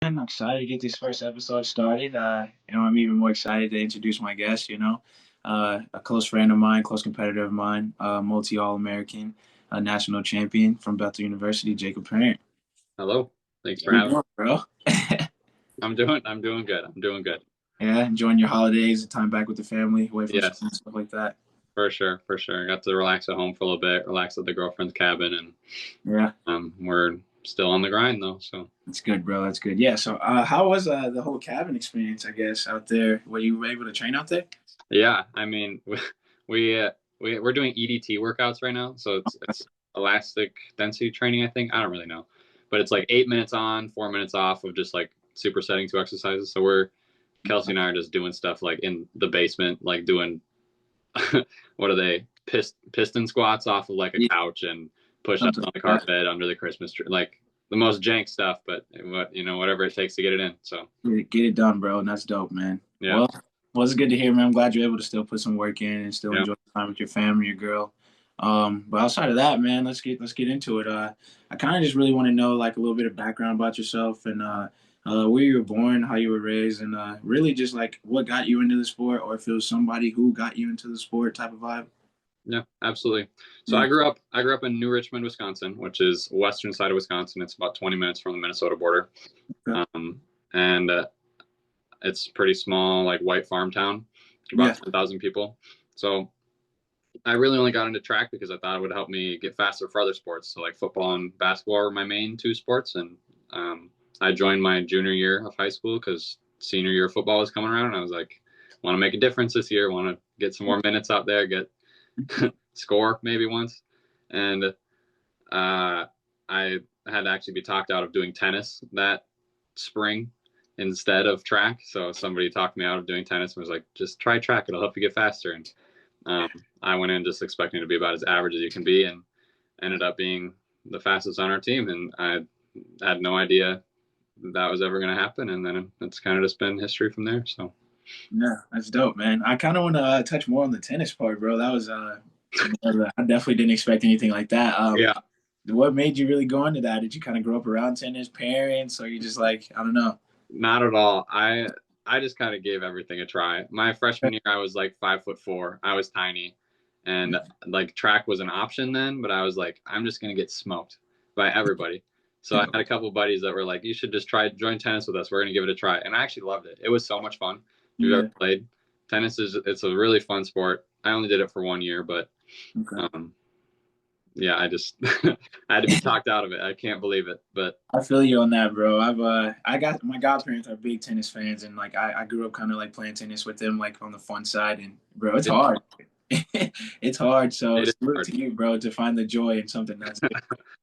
man. I'm excited to get this first episode started. I'm even more excited to introduce my guest. A close friend of mine, close competitor of mine, multi All-American, national champion from Bethel University, Jacob Parent. Hello. Thanks How for you having me. doing, bro? I'm doing good. I'm doing good. Yeah, enjoying your holidays, time back with the family, away from school Yes, and stuff like that. for sure, for sure. Got to relax at home for a little bit, relax at the girlfriend's cabin, and Yeah, we're still on the grind though. So that's good, bro. That's good. Yeah. So, how was the whole cabin experience? I guess out there, were you able to train out there? yeah, I mean, we we're doing EDT workouts right now, so it's elastic density training. I think I don't really know, but it's like 8 minutes on, 4 minutes off of just like supersetting two exercises. So we're Kelsey and I are just doing stuff like in the basement, like doing what are they piston squats off of like a Yeah, couch and push ups something on the like that. carpet under the Christmas tree, like the most jank stuff, but whatever it takes to get it in. So Get it done, bro. And that's dope, man. yeah, Well, it's good to hear, man. I'm glad you're able to still put some work in and still yeah. enjoy the time with your family, your girl. But outside of that, man, let's get into it. I kind of just really want to know like a little bit of background about yourself and where you were born, how you were raised, and really just like what got you into the sport, or if it was somebody who got you into the sport type of vibe. Yeah, absolutely. So Yeah. I grew up in New Richmond, Wisconsin, which is western side of Wisconsin. It's about 20 minutes from the Minnesota border. Okay. And it's pretty small, like white farm town, about Yeah. 10,000 people. So I really only got into track because I thought it would help me get faster for other sports. So like football and basketball are my main two sports. And I joined my junior year of high school because senior year of football was coming around. And I was like, want to make a difference this year, want to get some more minutes out there, get score maybe once. And I had to actually be talked out of doing tennis that spring instead of track. So somebody talked me out of doing tennis and was like, just try track. It'll help you get faster. And um, I went in just expecting to be about as average as you can be and ended up being the fastest on our team. And I had no idea that was ever going to happen. And then it's kind of just been history from there. So, Yeah, that's dope, man. I kind of want to touch more on the tennis part, bro. That was I definitely didn't expect anything like that. yeah, What made you really go into that? Did you kind of grow up around tennis, parents, or you just like, I don't know? not at all. I just kind of gave everything a try. My freshman year, I was like 5'4". I was tiny, and like track was an option then, but I was like, I'm just gonna get smoked by everybody. So I had a couple buddies that were like, you should just try join tennis with us. We're gonna give it a try, and I actually loved it. It was so much fun. If you've ever Yeah. played tennis, it's a really fun sport. I only did it for 1 year, but Okay. um, yeah, I just I had to be talked out of it. I can't believe it, but I feel you on that, bro. I got my godparents are big tennis fans, and like I grew up kind of like playing tennis with them, like on the fun side. And bro, it's it, hard. It's hard. So it is salute hard. to you, bro, to find the joy in something that's good.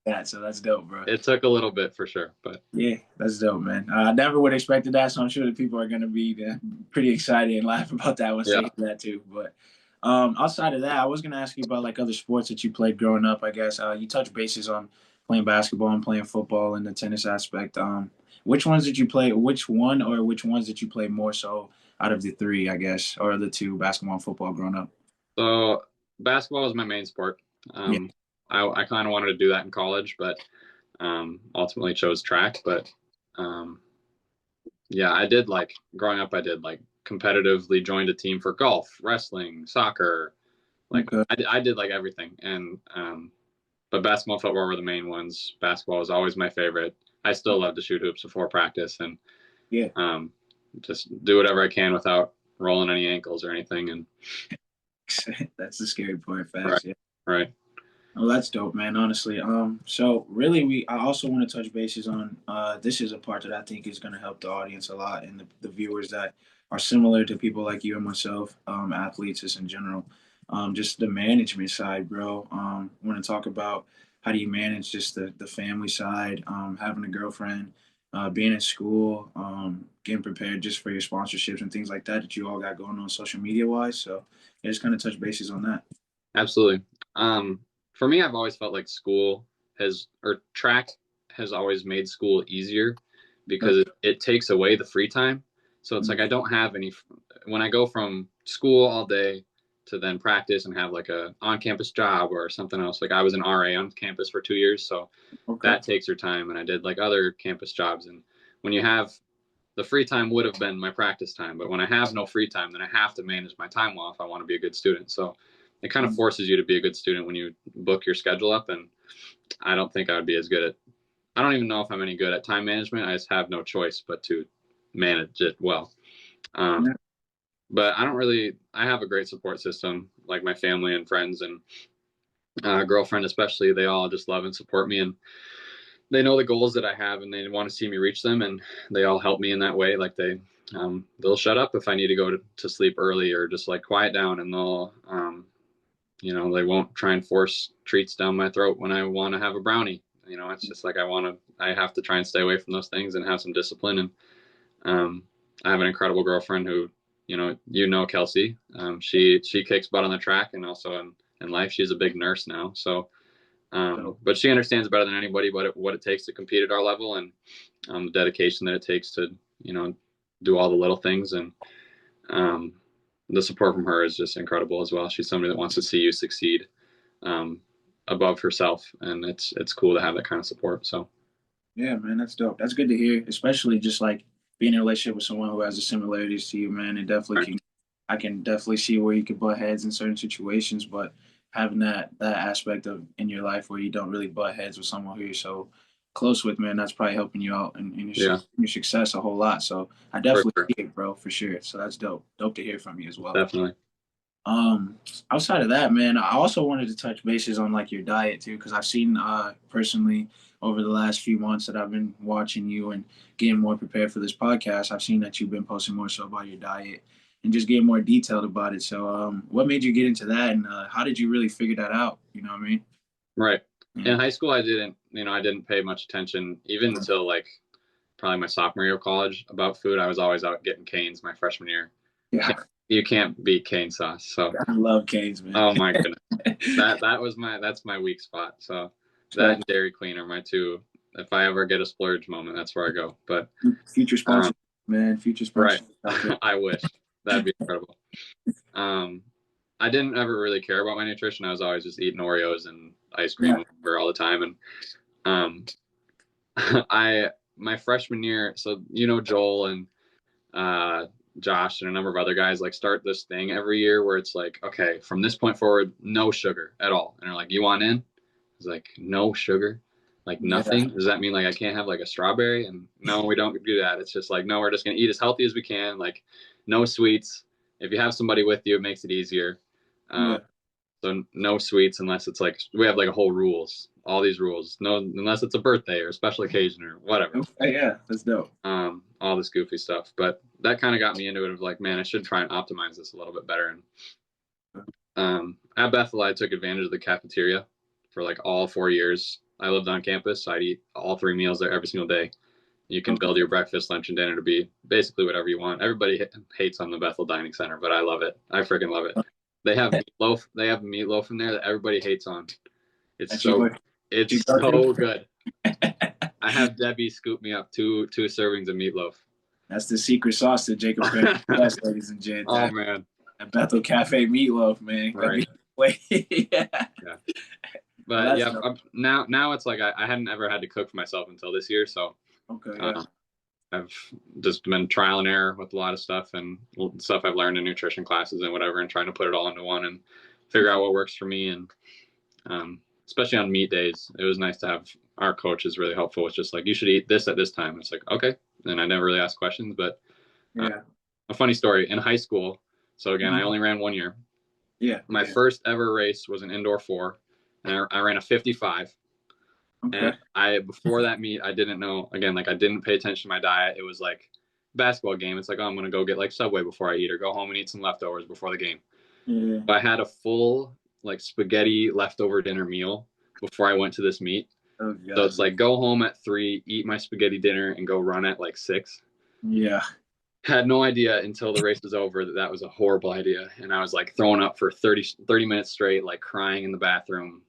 That so that's dope, bro. It took a little bit for sure, but Yeah, that's dope, man. I never would have expected that, so I'm sure that people are gonna be pretty excited and laugh about that once they yeah. hear that too. But outside of that, I was gonna ask you about like other sports that you played growing up. I guess you touched bases on playing basketball and playing football and the tennis aspect. Which ones did you play? Which one or which ones did you play more so out of the three? I guess or the two, basketball and football, growing up. So basketball was my main sport. Yeah. Um, I kind of wanted to do that in college, but ultimately chose track. But um, yeah, I did like growing up. I did like competitively joined a team for golf, wrestling, soccer. Like Okay. I did like everything. And but basketball, and football were the main ones. Basketball was always my favorite. I still love to shoot hoops before practice and Yeah. um, just do whatever I can without rolling any ankles or anything. And That's the scary part. right, Facts. Yeah. right. Oh, that's dope, man. Honestly, so really, I also want to touch bases on. This is a part that I think is going to help the audience a lot and the viewers that are similar to people like you and myself, athletes just in general. Just the management side, bro. I want to talk about how do you manage just the family side, having a girlfriend, being in school, getting prepared just for your sponsorships and things like that that you all got going on social media wise. So, yeah, just kind of touch bases on that. Absolutely. Um, for me, I've always felt like school has, or track has always made school easier because it takes away the free time. So it's like I don't have any, when I go from school all day to then practice and have like a on-campus job or something else. Like I was an RA on campus for 2 years, so Okay. that takes your time. And I did like other campus jobs. And when you have the free time would have been my practice time, but when I have no free time, then I have to manage my time well if I want to be a good student. So it kind of forces you to be a good student when you book your schedule up. And I don't think I would be as good at, I don't even know if I'm any good at time management. I just have no choice but to manage it well. But I don't really, I have a great support system, like my family and friends and girlfriend, especially. They all just love and support me. And they know the goals that I have and they want to see me reach them. And they all help me in that way. Like they'll shut up if I need to go to sleep early or just like quiet down, and they'll, they won't try and force treats down my throat when I want to have a brownie. It's just like I have to try and stay away from those things and have some discipline. And I have an incredible girlfriend who, Kelsey. She kicks butt on the track and also in life. She's a big nurse now. So, but she understands better than anybody what it takes to compete at our level, and the dedication that it takes to, do all the little things. And the support from her is just incredible as well. She's somebody that wants to see you succeed above herself, and it's cool to have that kind of support. So yeah, man, that's dope. That's good to hear, especially just like being in a relationship with someone who has the similarities to you, man. It definitely can. I can definitely see where you could butt heads in certain situations, but having that aspect of in your life where you don't really butt heads with someone who you're so close with, man, that's probably helping you out in your success a whole lot. So I definitely see it, bro, for sure. So that's dope. Dope to hear from you as well. Definitely. Outside of that, man, I also wanted to touch bases on like your diet too, because I've seen personally over the last few months that I've been watching you and getting more prepared for this podcast. I've seen that you've been posting more so about your diet and just getting more detailed about it. So, what made you get into that, and how did you really figure that out? You know what I mean? Right. In high school, I didn't pay much attention even until like probably my sophomore year of college about food. I was always out getting canes my freshman year. Yeah. You can't beat cane sauce. So I love canes, man. Oh my goodness. That's my weak spot. So that and Dairy Queen are my two. If I ever get a splurge moment, that's where I go. But future sponsor, man, future sponsor. Right. I wish. That'd be incredible. I didn't ever really care about my nutrition. I was always just eating Oreos and ice cream for all the time. And my freshman year, so Joel and Josh and a number of other guys like start this thing every year where it's like, okay, from this point forward, no sugar at all. And they're like, you want in? It's like, no sugar, like nothing. Does that mean like I can't have like a strawberry? And no, we don't do that. It's just like, no, we're just going to eat as healthy as we can. Like no sweets. If you have somebody with you, it makes it easier. So no sweets unless it's like, we have like a whole rules, all these rules, no, unless it's a birthday or a special occasion or whatever. Yeah, that's dope. All this goofy stuff, but that kind of got me into it of like, man, I should try and optimize this a little bit better. And at Bethel, I took advantage of the cafeteria for like all 4 years. I lived on campus, so I'd eat all 3 meals there every single day. You can build your breakfast, lunch, and dinner to be basically whatever you want. Everybody hates on the Bethel Dining Center, but I love it. I freaking love it. They have meatloaf. They have meatloaf in there that everybody hates on. It's so good. I have Debbie scoop me up two servings of meatloaf. That's the secret sauce to Jacob Best, ladies and gents. Oh man, at Bethel Cafe meatloaf, man. Right. Yeah. But now it's like I hadn't ever had to cook for myself until this year, so I've just been trial and error with a lot of stuff and stuff I've learned in nutrition classes and whatever, and trying to put it all into one and figure out what works for me. And especially on meat days, it was nice to have our coach is really helpful. It's just like, you should eat this at this time. It's like, okay. And I never really asked questions, but a funny story in high school. So again, I only ran 1 year. My first ever race was an indoor 4, and I ran a 55. And before that meet, I didn't know, again, like I didn't pay attention to my diet. It was like basketball game. It's like, oh, I'm going to go get like Subway before I eat, or go home and eat some leftovers before the game. But I had a full like spaghetti leftover dinner meal before I went to this meet. So it's like, go home at 3, eat my spaghetti dinner, and go run at like 6. Had no idea until the race was over that was a horrible idea. And I was like throwing up for 30 minutes straight, like crying in the bathroom.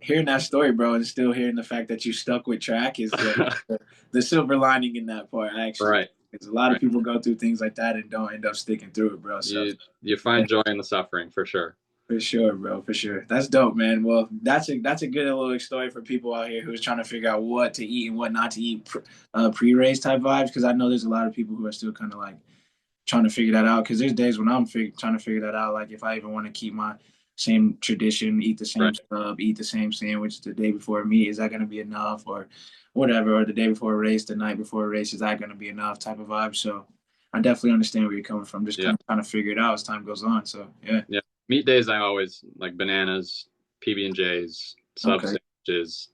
Hearing that story, bro, and still hearing the fact that you stuck with track is the silver lining in that part, actually. Right. Because a lot of people go through things like that and don't end up sticking through it, bro. So you find joy in the suffering, for sure. For sure, bro. For sure. That's dope, man. Well, that's a good little story for people out here who's trying to figure out what to eat and what not to eat pre-race type vibes. Because I know there's a lot of people who are still kind of like trying to figure that out. Because there's days when I'm trying to figure that out. Like if I even want to keep my same tradition, eat the same Right. stuff, eat the same sandwich the day before a meet, is that going to be enough or whatever? Or the day before a race, the night before a race, is that going to be enough type of vibe? So I definitely understand where you're coming from. Just Yeah. kind of trying to figure it out as time goes on. So yeah. Yeah. Meat days, I always like bananas, PB&Js, sub Okay. sandwiches.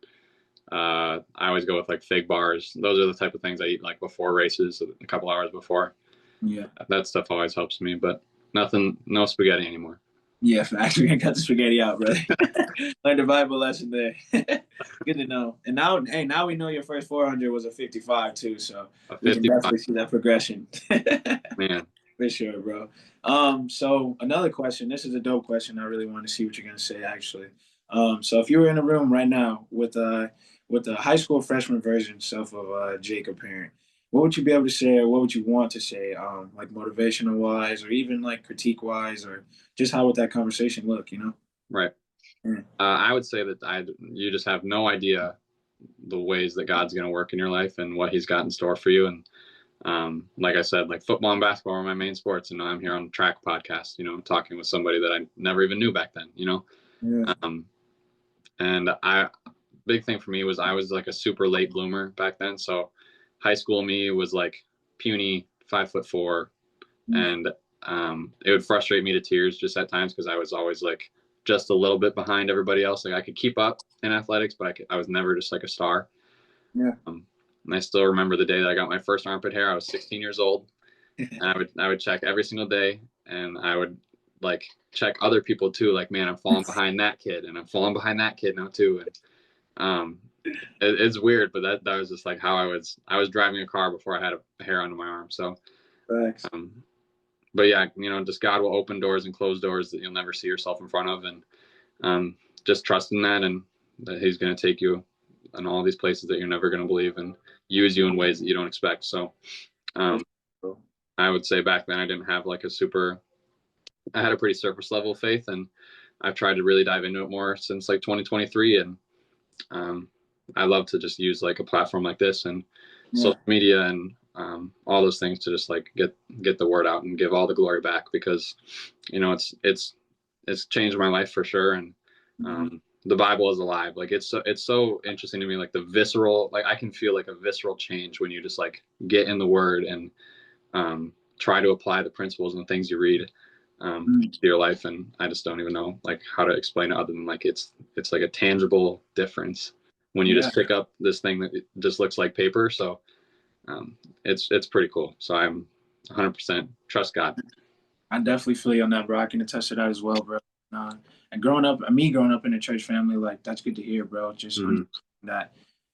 I always go with like fig bars. Those are the type of things I eat like before races, a couple hours before. Yeah. That stuff always helps me, but nothing, no spaghetti anymore. Yeah, facts. We got the spaghetti out, brother. Learned a Bible lesson there. Good to know. And now, hey, now we know your first 400 was a 55 too, so A we can 55, definitely see that progression. man. For sure, bro. So another question. This is a dope question. I really want to see what you're gonna say, actually. So if you were in a room right now with a high school freshman version self of Jake apparent, what would you be able to say, or what would you want to say, like motivational wise, or even like critique wise, or just how would that conversation look? You know? Right. Yeah. I would say that you just have no idea the ways that God's going to work in your life and what He's got in store for you. And like I said, like football and basketball are my main sports, and now I'm here on track podcast, talking with somebody that I never even knew back then. Yeah. Um, and big thing for me was I was like a super late bloomer back then. So high school me was like puny, 5'4", and it would frustrate me to tears just at times because I was always like just a little bit behind everybody else. Like I could keep up in athletics, but I was never just like a star. Yeah. And I still remember the day that I got my first armpit hair. I was 16 years old, and I would check every single day, and I would like check other people too. Like, man, I'm falling behind that kid, and I'm falling behind that kid now too. And it's weird, but that was just like how I was driving a car before I had a hair under my arm. So, Facts. um, but yeah, just God will open doors and close doors that you'll never see yourself in front of, and just trust in that, and that He's going to take you in all these places that you're never going to believe, and use you in ways that you don't expect. So, um, I would say back then I didn't have like I had a pretty surface level faith, and I've tried to really dive into it more since like 2023, and um, I love to just use like a platform like this and Yeah. social media and all those things to just like get the word out and give all the glory back, because it's changed my life for sure. And the Bible is alive. Like it's so interesting to me, like the visceral, like I can feel like a visceral change when you just like get in the word and try to apply the principles and the things you read to your life. And I just don't even know like how to explain it other than like it's like a tangible difference when you Yeah. just pick up this thing that just looks like paper. So it's pretty cool. So I'm 100% trust God. I definitely feel you on that, bro. I can attest to that as well, bro. And growing up in a church family, like that's good to hear, bro. Just Mm-hmm. that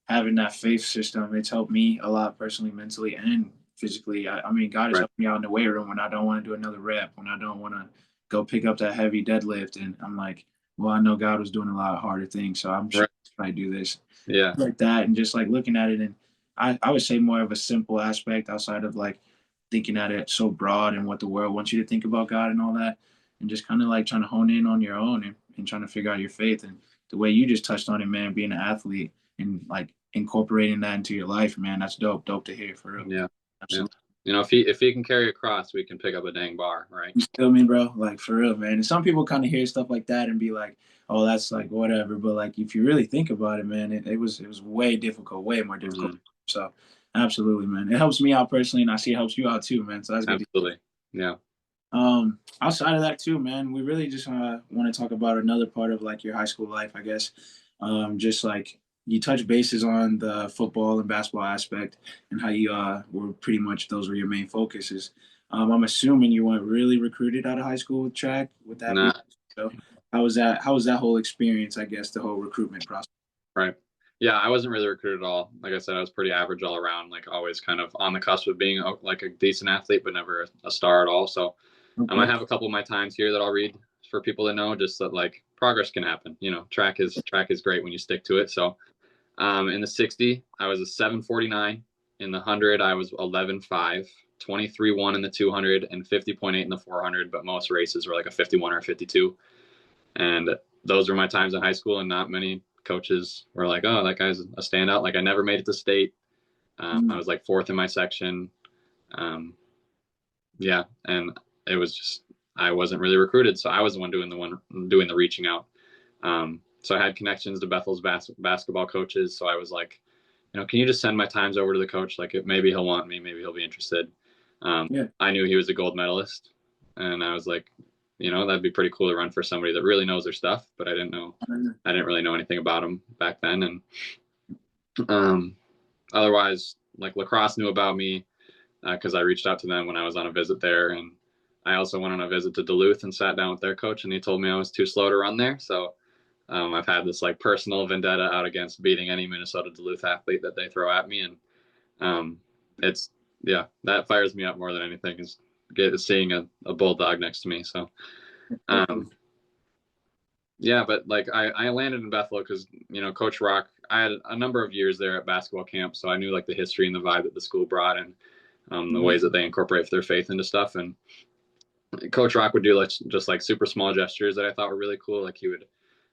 having that faith system, it's helped me a lot personally, mentally, and physically. I mean, God has Right. helped me out in the weight room when I don't want to do another rep, when I don't want to go pick up that heavy deadlift, and I'm like, well, I know God was doing a lot harder things, so I'm sure Right. I do this Yeah. like that, and just like looking at it, and I would say more of a simple aspect outside of like thinking at it so broad and what the world wants you to think about God and all that, and just kind of like trying to hone in on your own and trying to figure out your faith. And the way you just touched on it, man, being an athlete and like incorporating that into your life, man, that's dope. Dope to hear for real. Yeah. Yeah. Absolutely. If he can carry a cross, we can pick up a dang bar, right? You feel me, bro? Like for real, man. And some people kind of hear stuff like that and be like, "Oh, that's like whatever." But like, if you really think about it, man, it was way difficult, way more difficult. Mm-hmm. So, absolutely, man. It helps me out personally, and I see it helps you out too, man. So that's good. Absolutely. Yeah. Outside of that too, man, we really just want to talk about another part of like your high school life, I guess. Just like you touch bases on the football and basketball aspect and how you were pretty much those were your main focuses. I'm assuming you weren't really recruited out of high school with track. Would that be Nah. so? How was that? How was that whole experience? I guess the whole recruitment process. Right. Yeah, I wasn't really recruited at all. Like I said, I was pretty average all around, like always kind of on the cusp of being like a decent athlete, but never a star at all. So I Okay. might have a couple of my times here that I'll read for people to know, just that like progress can happen. Track is great when you stick to it. So in the 60, I was a 7:49. In the 100, I was 11:5, 23:1 in the 200, and 50.8 in the 400. But most races were like a 51 or a 52. And those were my times in high school, and not many coaches were like, "Oh, that guy's a standout." Like I never made it to state. I Mm. was like fourth in my section. Um, yeah, and it was just I wasn't really recruited, so I was the one doing the reaching out. So I had connections to Bethel's basketball coaches, so I was like, can you just send my times over to the coach? Like maybe he'll want me, maybe he'll be interested. Yeah. I knew he was a gold medalist, and I was like, that'd be pretty cool to run for somebody that really knows their stuff. But I didn't really know anything about him back then, and um, otherwise, like lacrosse knew about me because I reached out to them when I was on a visit there, and I also went on a visit to Duluth and sat down with their coach, and he told me I was too slow to run there. So I've had this like personal vendetta out against beating any Minnesota Duluth athlete that they throw at me, and it's yeah, that fires me up more than anything is seeing a bulldog next to me. So um, yeah, but like I landed in Bethel because Coach Rock. I had a number of years there at basketball camp, so I knew like the history and the vibe that the school brought, and the ways that they incorporate their faith into stuff. And Coach Rock would do like just like super small gestures that I thought were really cool. Like he would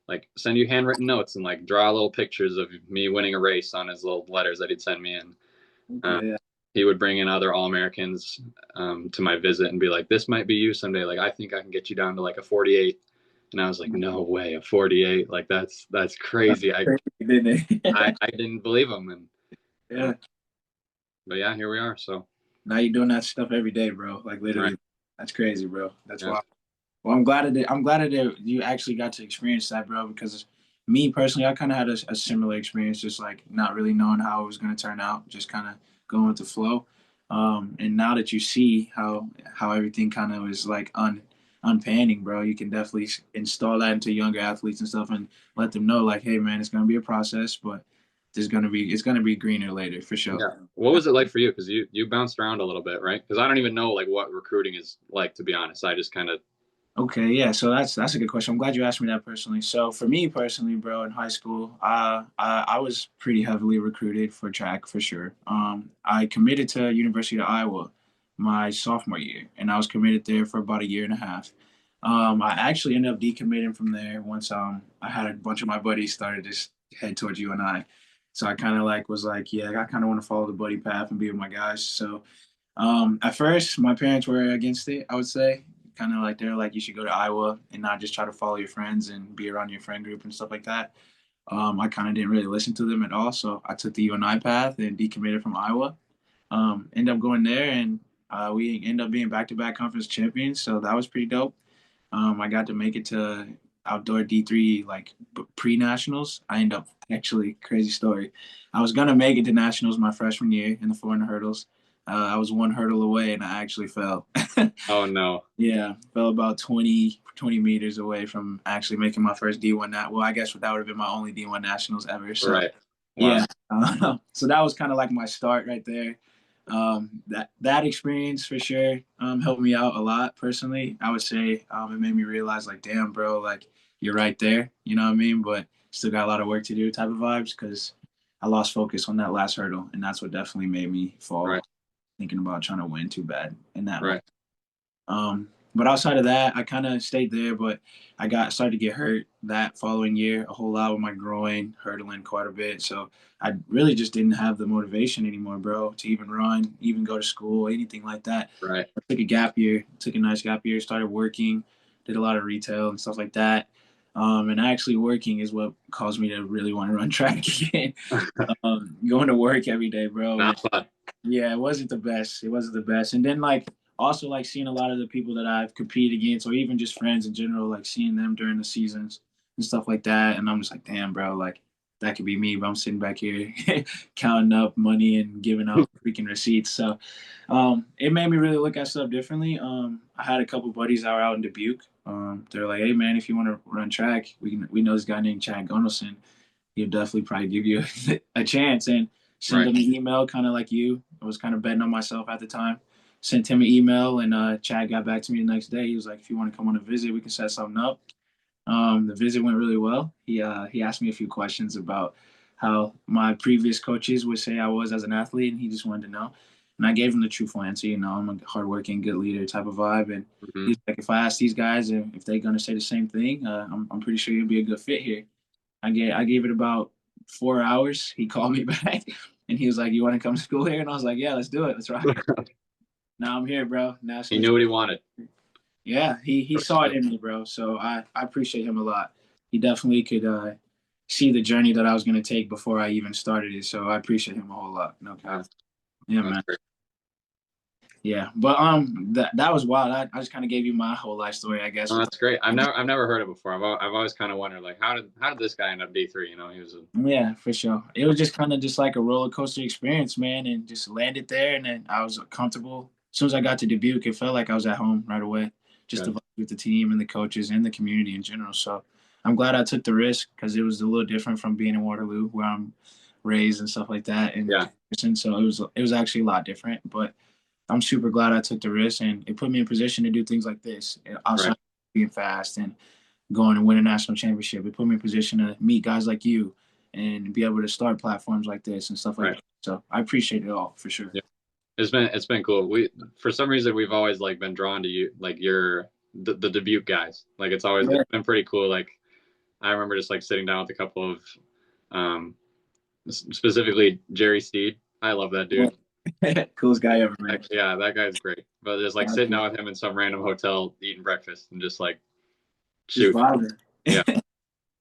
like send you handwritten notes and like draw little pictures of me winning a race on his little letters that he'd send me. And uh, Okay. Yeah. he would bring in other All Americans to my visit and be like, "This might be you someday. Like I think I can get you down to like a 48." And I was like, "No way, a 48! Like that's crazy." I Didn't I, it? I didn't believe him, and Yeah. but yeah, here we are. So Now you're doing that stuff every day, bro. Like right, literally, that's crazy, bro. That's yeah, why. Well, I'm glad that you actually got to experience that, bro. Because me personally, I kind of had a similar experience, just like not really knowing how it was going to turn out, just kind of going with the flow. And now that you see how everything kind of is like unpanning, bro, you can definitely install that into younger athletes and stuff, and let them know, like, hey, man, it's going to be a process, but it's gonna be greener later for sure. yeah. What was it like for you? Because you bounced around a little bit, right? Because I don't even know like what recruiting is like, to be honest. I just kind of Okay, yeah, so that's a good question. I'm glad you asked me that personally. So for me personally, bro, in high school, I was pretty heavily recruited for track for sure. I committed to University of Iowa my sophomore year, and I was committed there for about a year and a half. I actually ended up decommitting from there once I had a bunch of my buddies started to head towards UNI. So I kind of like was like, yeah, I kind of want to follow the buddy path and be with my guys. So at first, my parents were against it, I would say. Kind of like they're like, you should go to Iowa and not just try to follow your friends and be around your friend group and stuff like that. I kind of didn't really listen to them at all. So I took the UNI path and decommitted from Iowa. Ended up going there and we ended up being back to back conference champions. So that was pretty dope. I got to make it to outdoor D3 like pre nationals. I ended up actually crazy story. I was gonna make it to nationals my freshman year in the 400 hurdles. I was one hurdle away and I actually fell. oh no, Yeah, fell about 20 meters away from actually making my first D1 well, I guess that would have been my only D1 nationals ever. So right, wow, yeah, so that was kind of like my start right there. That experience for sure helped me out a lot personally. I would say it made me realize like, damn, bro, like you're right there. You know what I mean? But still got a lot of work to do type of vibes because I lost focus on that last hurdle, and that's what definitely made me fall, right, thinking about trying to win too bad in that moment. right, But outside of that, I kind of stayed there, but I got started to get hurt that following year a whole lot with my groin, hurtling quite a bit. So I really just didn't have the motivation anymore, bro, to even run, even go to school, anything like that. right, I took a gap year, took a nice gap year, started working, did a lot of retail and stuff like that. And actually working is what caused me to really want to run track again. Going to work every day, bro. not fun, Yeah, it wasn't the best. It wasn't the best. And then like also like seeing a lot of the people that I've competed against, or even just friends in general, like seeing them during the seasons and stuff like that. And I'm just like, damn, bro, like that could be me, but I'm sitting back here counting up money and giving out freaking receipts. So it made me really look at stuff differently. I had a couple buddies that were out in Dubuque. They're like, hey man, if you want to run track, we know this guy named Chad Gundelson. He'll definitely probably give you a chance. And send right, him an email, kind of like you. I was kind of betting on myself at the time. Sent him an email, and Chad got back to me the next day. He was like, "If you want to come on a visit, we can set something up." The visit went really well. He asked me a few questions about how my previous coaches would say I was as an athlete, and he just wanted to know. And I gave him the truthful answer. I'm a hardworking, good leader type of vibe. And Hmm. he's like, if I ask these guys if they're gonna say the same thing, I'm pretty sure you'll be a good fit here. I gave it about 4 hours. He called me back, and he was like, "You want to come to school here?" And I was like, "Yeah, let's do it. Let's rock it." Now I'm here, bro. He National. knew what he wanted. Yeah, he saw it in me, bro. So I appreciate him a lot. He definitely could see the journey that I was gonna take before I even started it. So I appreciate him a whole lot. No Uh, cap. Yeah, that's man. great. Yeah, but that was wild. I just kind of gave you my whole life story, I guess. Oh, With that's great. I've never heard it before. I've always kind of wondered like how did this guy end up D3? You know, he was a Yeah, for sure. It was just kind of just like a roller coaster experience, man, and just landed there, and then I was comfortable. As soon as I got to Dubuque, it felt like I was at home right away, just to good. vibe with the team and the coaches and the community in general. So I'm glad I took the risk because it was a little different from being in Waterloo, where I'm raised and stuff like that, and Yeah, Jefferson. So it was actually a lot different. But I'm super glad I took the risk, and it put me in position to do things like this outside right. of being fast and going and win a national championship. It put me in position to meet guys like you and be able to start platforms like this and stuff like Right. that. So I appreciate it all for sure. Yeah. It's been cool. We for some reason we've always like been drawn to you, like you're the Dubuque guys. Like Yeah, it's been pretty cool. Like I remember just like sitting down with a couple of um specifically Jerry Steed. I love that dude. coolest guy ever, man. Yeah, that guy's great. But just like sitting out with him in some random hotel eating breakfast and just like Just shoot. vibing. Yeah.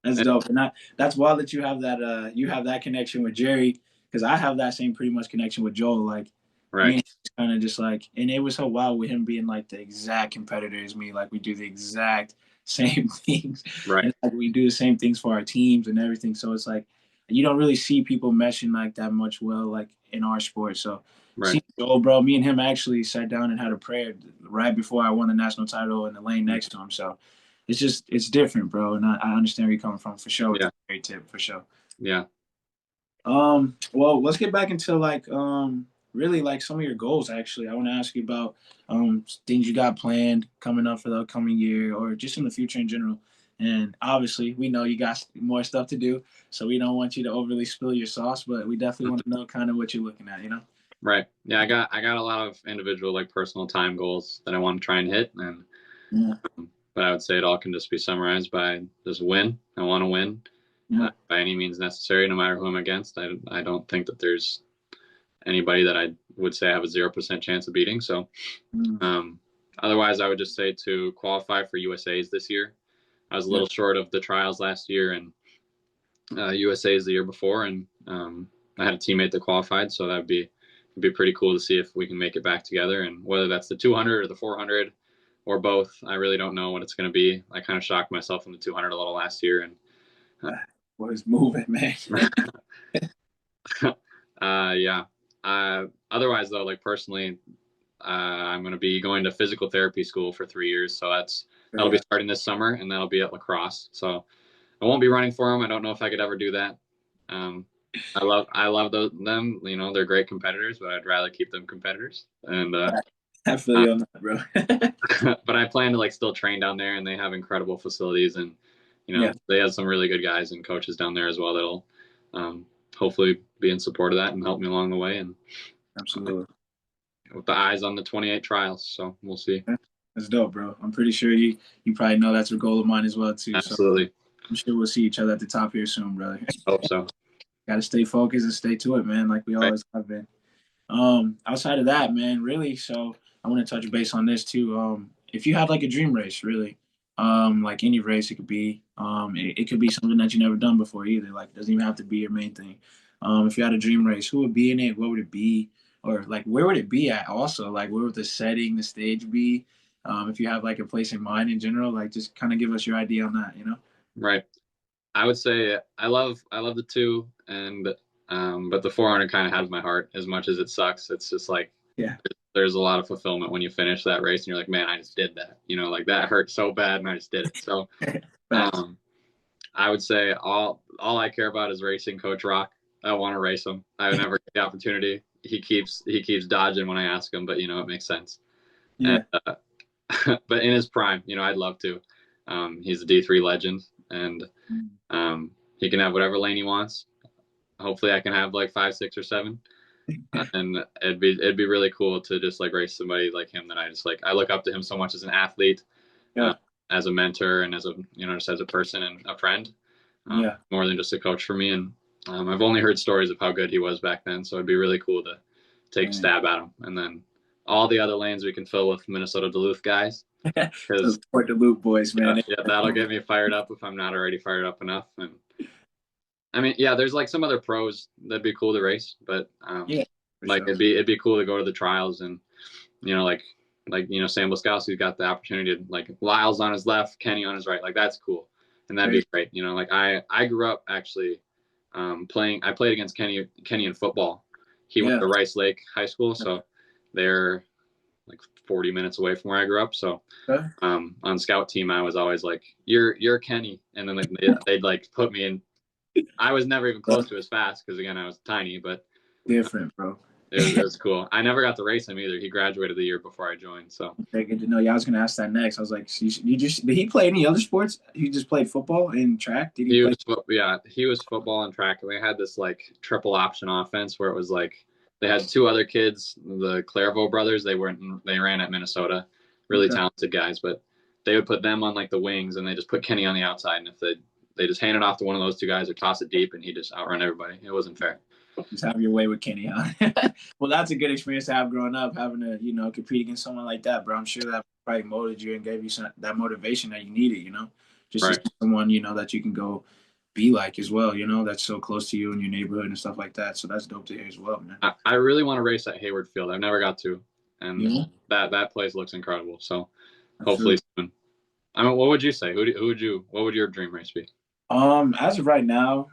That's And, dope. And that's wild that you have that connection with Jerry because I have that same pretty much connection with Joel. Like me right. and kind of just like, and it was so wild with him being like the exact competitor as me. Like we do the exact same things, Right. and like we do the same things for our teams and everything. So it's like you don't really see people meshing like that much well, like in our sport. So Right. see Joel, bro, me and him actually sat down and had a prayer right before I won the national title in the lane next to him. So it's different, bro. And I understand where you're coming from for sure with Yeah. the great tip for sure. Yeah. Well, let's get back into like really like some of your goals actually. I want to ask you about things you got planned coming up for the upcoming year or just in the future in general. And obviously, we know you got more stuff to do, so we don't want you to overly spill your sauce, but we definitely want to know kind of what you're looking at, you know? Right. Yeah, I got a lot of individual like personal time goals that I want to try and hit, and Yeah, but I would say it all can just be summarized by just win. I want to win yeah, by any means necessary, no matter who I'm against. I don't think that there's anybody that I would say I have a 0% chance of beating. So mm, um, otherwise, I would just say to qualify for USA's this year. I was a yeah, little short of the trials last year, and USA's the year before, and I had a teammate that qualified, so that'd be pretty cool to see if we can make it back together. And whether that's the 200 or the 400 or both, I really don't know what it's going to be. I kind of shocked myself in the 200 a little last year, and what is moving, man? yeah. Otherwise, though, like personally, I'm going to be going to physical therapy school for 3 years, so that'll be Yeah, starting this summer, and that'll be at lacrosse. So I won't be running for them. I don't know if I could ever do that. Um, I love them. You know, they're great competitors, but I'd rather keep them competitors. And I feel uh, you on that, bro. but I plan to like still train down there, and they have incredible facilities, and you know Yeah, they have some really good guys and coaches down there as well that'll um, hopefully be in support of that and help me along the way, and absolutely. with the eyes on the 28 trials. So we'll see. That's dope, bro. I'm pretty sure you probably know that's a goal of mine as well too. So Absolutely, I'm sure we'll see each other at the top here soon, brother. hope so. Got to stay focused and stay to it, man, like we Right. always have been. Outside of that, man, really. So I want to touch base on this too. If you had like a dream race, really, like any race, it could be. It could be something that you never done before either. Like it doesn't even have to be your main thing. If you had a dream race, who would be in it? What would it be? Or like where would it be at? Also, like where would the setting, the stage be? If you have like a place in mind in general, like just kind of give us your idea on that. You know? Right. I would say I love the two, and but the 400 kind of has my heart as much as it sucks. It's just like Yeah. there's a lot of fulfillment when you finish that race and you're like, man, I just did that. You know, like that hurt so bad and I just did it. So Facts. um, I would say all I care about is racing Coach Rock. I want to race him. I would never get the opportunity. He keeps dodging when I ask him, but you know it makes sense. And Yeah. but in his prime, you know, I'd love to. He's a D3 legend, and he can have whatever lane he wants. Hopefully, I can have like 5, 6, or 7. and it'd be really cool to just like race somebody like him that I just like. I look up to him so much as an athlete, uh, Yeah, as a mentor, and as a just as a person and a friend, yeah, more than just a coach for me. And I've only heard stories of how good he was back then, so it'd be really cool to take a man. stab at him, and then all the other lanes we can fill with Minnesota Duluth guys Those because Port the Loop boys, man. yeah, that'll get me fired up if I'm not already fired up enough. And I mean, yeah, there's like some other pros that'd be cool to race, but Yeah, for like sure. it'd be cool to go to the trials and like Sam Blaskowski's got the opportunity to like Lyle's on his left, Kenny on his right, like that's cool, and that'd be Great. great. Like I grew up actually playing. I played against Kenny in football. He went Yeah. to Rice Lake High School, so they're like 40 minutes away from where I grew up. So Okay. on scout team, I was always like, "You're Kenny," and then like they'd like put me in. I was never even close to as fast because again I was tiny, but Different, bro. it was cool. I never got to race him either. He graduated the year before I joined, so Okay, good to know. Yeah, I was gonna ask that next. I was like, so you just did he play any other sports? He just played football and track. Did he he play? was yeah, he was football and track, and we had this like triple option offense where it was like they had two other kids, the Clairvaux brothers. They ran at Minnesota, really Okay, talented guys, but they would put them on like the wings, and they just put Kenny on the outside, and if they just hand it off to one of those two guys or toss it deep, and he just outrun everybody. It wasn't fair. just have your way with Kenny, huh? Well, that's a good experience to have growing up, having to compete against someone like that, bro. I'm sure that probably motivated you and gave you that motivation that you needed. Just to Right. see someone that you can go be like as well. That's so close to you in your neighborhood and stuff like that. So that's dope to hear as well, man. I really want to race at Hayward Field. I've never got to, and You know, that place looks incredible. So I feel. hopefully soon. I mean, what would you say? Who would you? What would your dream race be? As of right now,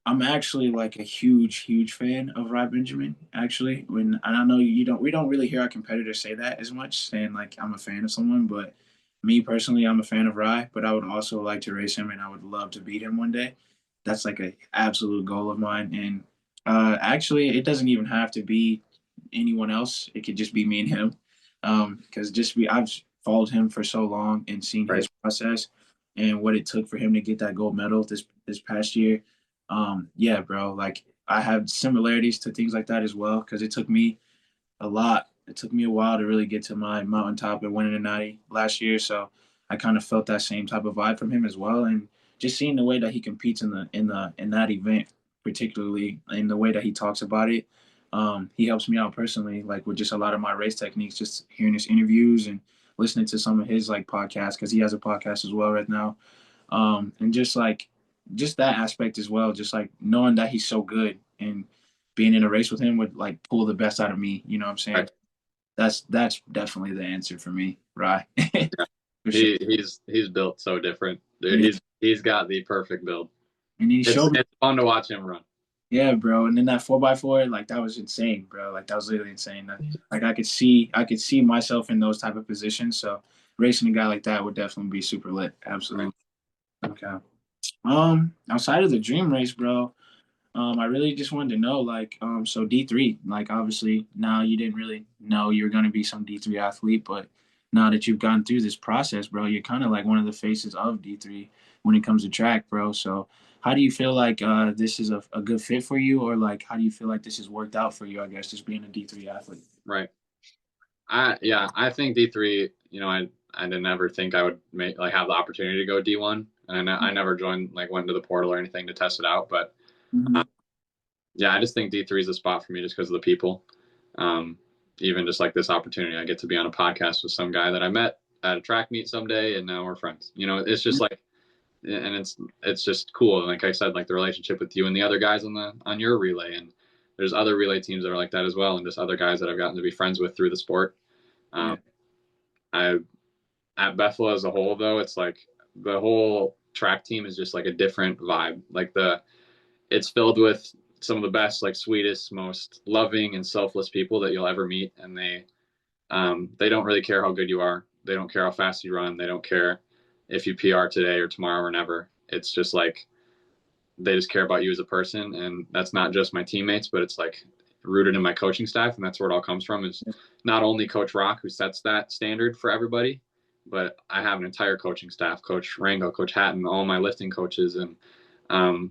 I'm actually like a huge fan of Rod Benjamin. Actually, and I know we don't really hear our competitors say that as much, saying like I'm a fan of someone, but me personally, I'm a fan of Rye. But I would also like to race him, and I would love to beat him one day. That's like a absolute goal of mine. And actually, it doesn't even have to be anyone else. It could just be me and him. Because I've followed him for so long and seen Right. his process and what it took for him to get that gold medal this past year. Yeah, bro. Like I have similarities to things like that as well because it took me a lot. It took me a while to really get to my mountaintop and winning a natty last year. So I kind of felt that same type of vibe from him as well. And just seeing the way that he competes in that event, particularly in the way that he talks about it, he helps me out personally, like with just a lot of my race techniques, just hearing his interviews and listening to some of his like podcasts because he has a podcast as well right now. And just that aspect as well, just like knowing that he's so good and being in a race with him would like pull the best out of me. You know what I'm saying? Right. That's definitely the answer for me, right? Yeah. For sure. He's built so different, dude. Yeah. He's got the perfect build. And he It's showed me, it's fun to watch him run. yeah, bro. And then that 4x4, like that was insane, bro. Like that was literally insane. Like I could see myself in those type of positions. So racing a guy like that would definitely be super lit. Right. Absolutely. Okay. Outside of the dream race, bro, I really just wanted to know, like, so D3, like, obviously now you didn't really know you were going to be some D3 athlete, but now that you've gone through this process, bro, you're kind of like one of the faces of D3 when it comes to track, bro. So how do you feel like this is a good fit for you, or like, how do you feel like this has worked out for you, I guess, just being a D3 athlete? Right. I think D3. I didn't ever think I would make like have the opportunity to go D1, and I never joined like went to the portal or anything to test it out. But Mm-hmm. yeah, I just think D3 is a spot for me just because of the people. Um, Even just like this opportunity, I get to be on a podcast with some guy that I met at a track meet someday, and now we're friends. It's just like, and it's just cool. Like I said, like the relationship with you and the other guys on your relay, and there's other relay teams that are like that as well, and just other guys that I've gotten to be friends with through the sport. Um, Yeah. I At Bethel as a whole, though, it's like the whole track team is just like a different vibe. Like it's filled with some of the best, like sweetest, most loving and selfless people that you'll ever meet, and they don't really care how good you are. They don't care how fast you run. They don't care if you PR today or tomorrow or never. It's just like they just care about you as a person, and that's not just my teammates, but it's like rooted in my coaching staff, and that's where it all comes from. Is not only Coach Rock who sets that standard for everybody, but I have an entire coaching staff: Coach Rango, Coach Hatton, all my lifting coaches, and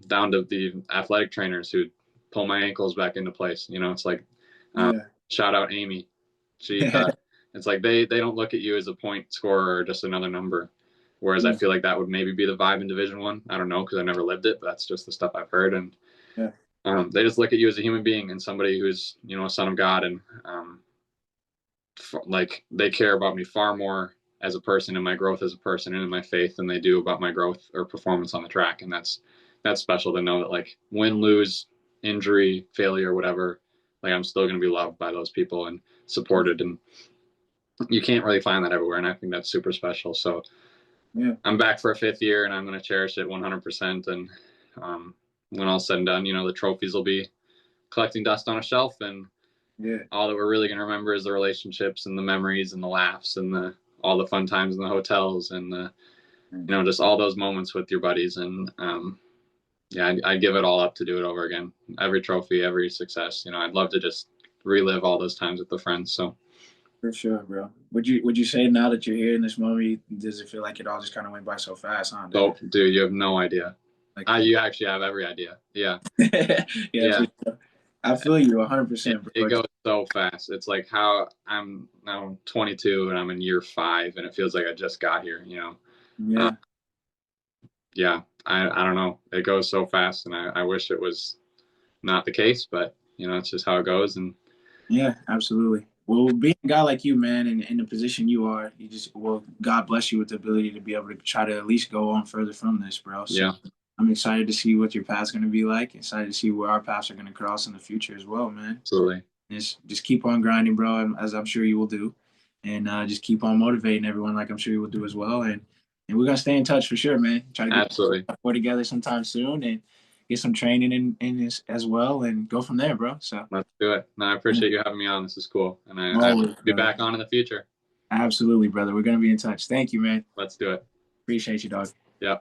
down to the athletic trainers who pull my ankles back into place. You know, it's like, Yeah. shout out Amy. She, it's like they don't look at you as a point scorer or just another number. Whereas I Yeah. feel like that would maybe be the vibe in Division One. I don't know because I never lived it, but that's just the stuff I've heard. And Yeah. they just look at you as a human being and somebody who's, you know, a son of God, and like they care about me far more as a person and my growth as a person and in my faith than they do about my growth or performance on the track. And that's special to know that, like, win, lose, injury, failure, whatever, like I'm still going to be loved by those people and supported. And you can't really find that everywhere. And I think that's super special. So Yeah. I'm back for a fifth year and I'm going to cherish it 100%. And when all's said and done, you know, the trophies will be collecting dust on a shelf, and Yeah. all that we're really going to remember is the relationships and the memories and the laughs and all the fun times in the hotels and you know, just all those moments with your buddies. And yeah, I give it all up to do it over again. Every trophy, every success, you know, I'd love to just relive all those times with the friends. So For sure, bro. Would you say now that you're here in this moment, does it feel like it all just kind of went by so fast, huh? Did so it? dude, you have no idea. Like, You actually have every idea. Yeah. yeah, Yeah. for sure. I feel you 100%, It bro. goes so fast. It's like how I'm now 22 and I'm in year 5 and it feels like I just got here, you know. Uh, Yeah. yeah, I don't know. It goes so fast, and I wish it was not the case, but you know, it's just how it goes. And Yeah, absolutely. Well, being a guy like you, man, and in the position you are, you just, well, God bless you with the ability to be able to try to at least go on further from this, bro. So yeah, I'm excited to see what your path's going to be like. Excited to see where our paths are going to cross in the future as well, man. So absolutely, just keep on grinding, bro, as I'm sure you will do, and just keep on motivating everyone, like I'm sure you will do as well. And we're gonna stay in touch for sure, man. Try to get absolutely. together sometime soon and get some training in this as well, and go from there, bro. So Let's do it. No, I yeah, appreciate you having me on. This is cool, and I always, be brother. back on in the future. Absolutely, brother. We're gonna be in touch. Thank you, man. Let's do it. Appreciate you, dog. Yeah.